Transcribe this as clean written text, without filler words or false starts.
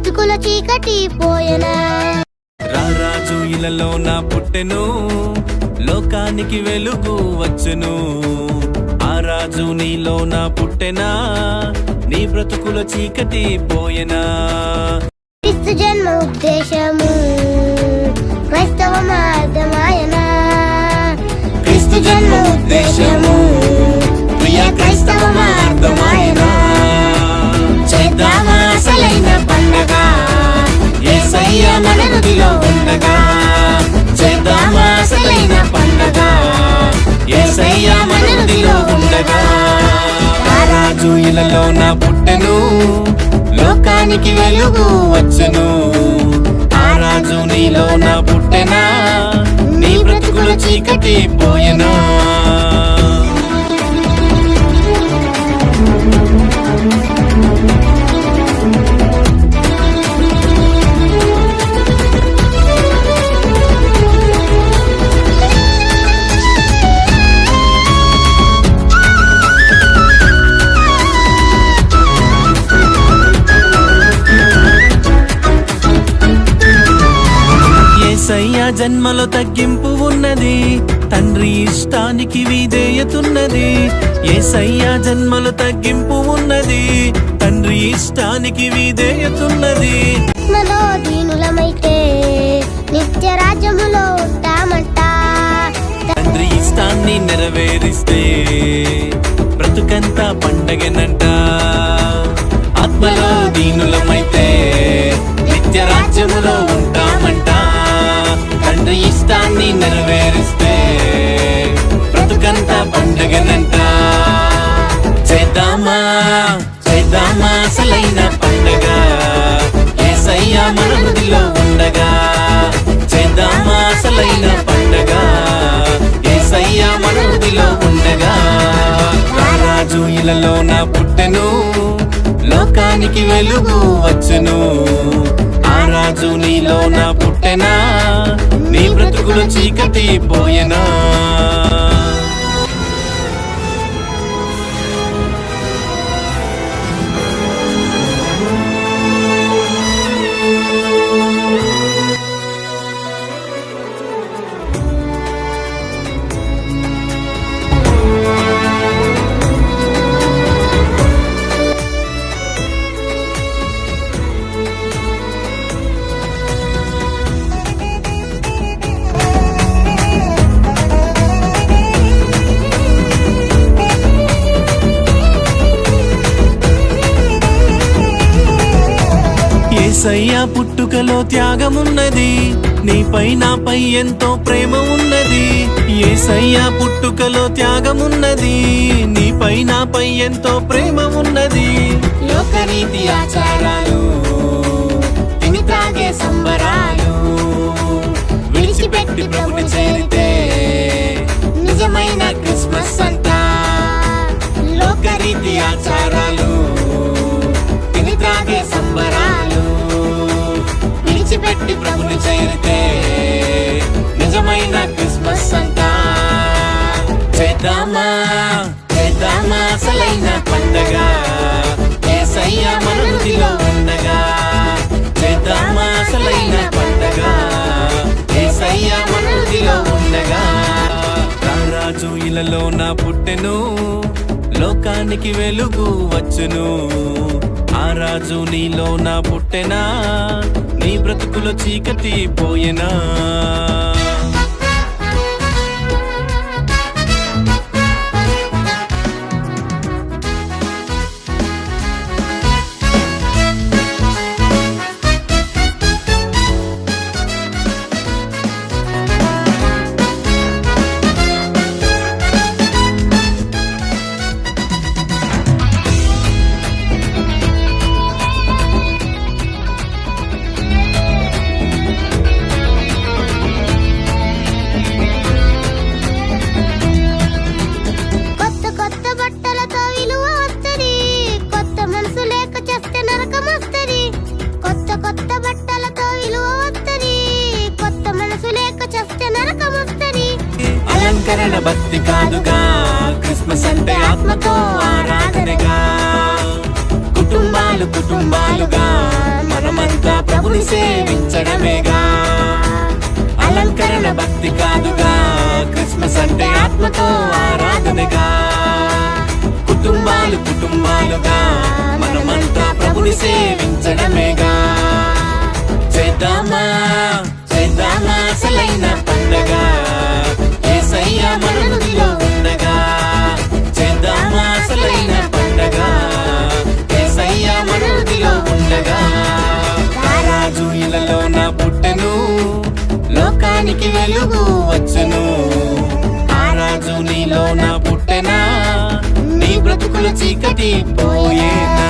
బ్రతుకుల చీకటి పోయెనా. రారాజు ఇలలో నా పుట్టెను, లోకానికి వెలుగు వచ్చెను. ఆ రాజు నీలో నా పుట్టెనా, నీ బ్రతుకుల చీకటి పోయెనా. క్రీస్తు జన్మ ఉద్దేశము క్రైస్తవ మార్గమాయనా. క్రీస్తు జన్మ ఉద్దేశము ప్రియ క్రైస్తవ మార్గమాయనా. చేద్దామా అసలైన పండగ, యేసయ్య మన హృదిలో ఉండగా. చేద్దామా అసలైన పండగ, యేసయ్య మన హృదిలో ఉండగా. ఆ రాజు ఇలలో నా పుట్టెను, లోకానికి వెలుగు వచ్చెను. ఆ రాజు నీలో నా పుట్టెనా, నీ బ్రతుకుల చీకటి పోయెనా. యేసయ్య జన్మలో తగ్గింపు ఉన్నది, తండ్రి ఇష్టానికి విధేయతున్నది. యేసయ్య జన్మలో తగ్గింపు ఉన్నది, తండ్రి ఇష్టానికి విధేయతున్నది. మనో దీనులమైతే నిత్య రాజ్యములో ఉంటామంట. తండ్రి ఇష్టాన్ని నెరవేరిస్తే బ్రతుకంతా పండగనంట. ఆత్మలో దీనులమైతే నిత్య రాజ్యములో ఉంటామంట. తండ్రి ఇష్టాన్ని నెరవేరిస్తే బ్రతుకంతా పండగనంట. చేద్దామా చేద్దామా అసలైన పండగ, యేసయ్య మన హృదిలో ఉండగా. చేద్దామా అసలైన పండగ, యేసయ్య మన హృదిలో ఉండగా. రారాజు ఇలలో నా పుట్టెను, లోకానికి వెలుగు వచ్చెను. ఆ రాజు నీలో నా పుట్టెనా, నీ బ్రతుకుల చీకటి పోయెనా. యేసయ్య పుట్టుకలో త్యాగమున్నది, నీపై నాపై ఎంతో ప్రేమ ఉన్నది. యేసయ్య పుట్టుకలో త్యాగమున్నది, నీపై నాపై ఎంతో ప్రేమ ఉన్నది. లోకరీతి ఆచారాలు, తిని త్రాగే సంబరాలు విడిచిపెట్టి ప్రభుని చేరితే నిజమైన క్రిస్మస్ అంతా. లోకరీతి ఆచారాలు, తిని త్రాగే సంబరాలు విడిచిపెట్టి ప్రభుని చేరితే నిజమైన క్రిస్మస్ అంతా. చేద్దామా చేద్దామా అసలైన పండగ, యేసయ్య మన హృదిలో ఉండగా. చేద్దామా అసలైన పండగ, యేసయ్య మన హృదిలో ఉండగా. రారాజు ఇలలో నా పుట్టెను, లోకానికి వెలుగు వచ్చెను. ఆ రాజు నీలో నా పుట్టెనా, నీ బ్రతుకుల చీకటి పోయెనా. అలంకరణ భక్తి కాదుగా, క్రిస్మస్ అంటే ఆత్మతో ఆరాధనగా. కుటుంబాలుగా మనమంతా ప్రభుని సేవించడమేగా. అలంకరణ భక్తి కాదుగా, క్రిస్మస్ అంటే ఆత్మతో ఆరాధనగా. కుటుంబాలు కుటుంబాలుగా మనమంతా ప్రభుని సేవించడమేగా. చేద్దామా చేద్దామా అసలైన పండగ, యేసయ్య మన హృదయంలో ఉండగా. చేద్దామా అసలైన పండగ, యేసయ్య మన హృదయంలో ఉండగా. రాజు ఇళ్ళలోన పుట్టెను, లోకానికి వెలుగు వచ్చును. ఆ రాజు నీలోన పుట్టెనా, నీ బ్రతుకుల చీకటి పోయేనా.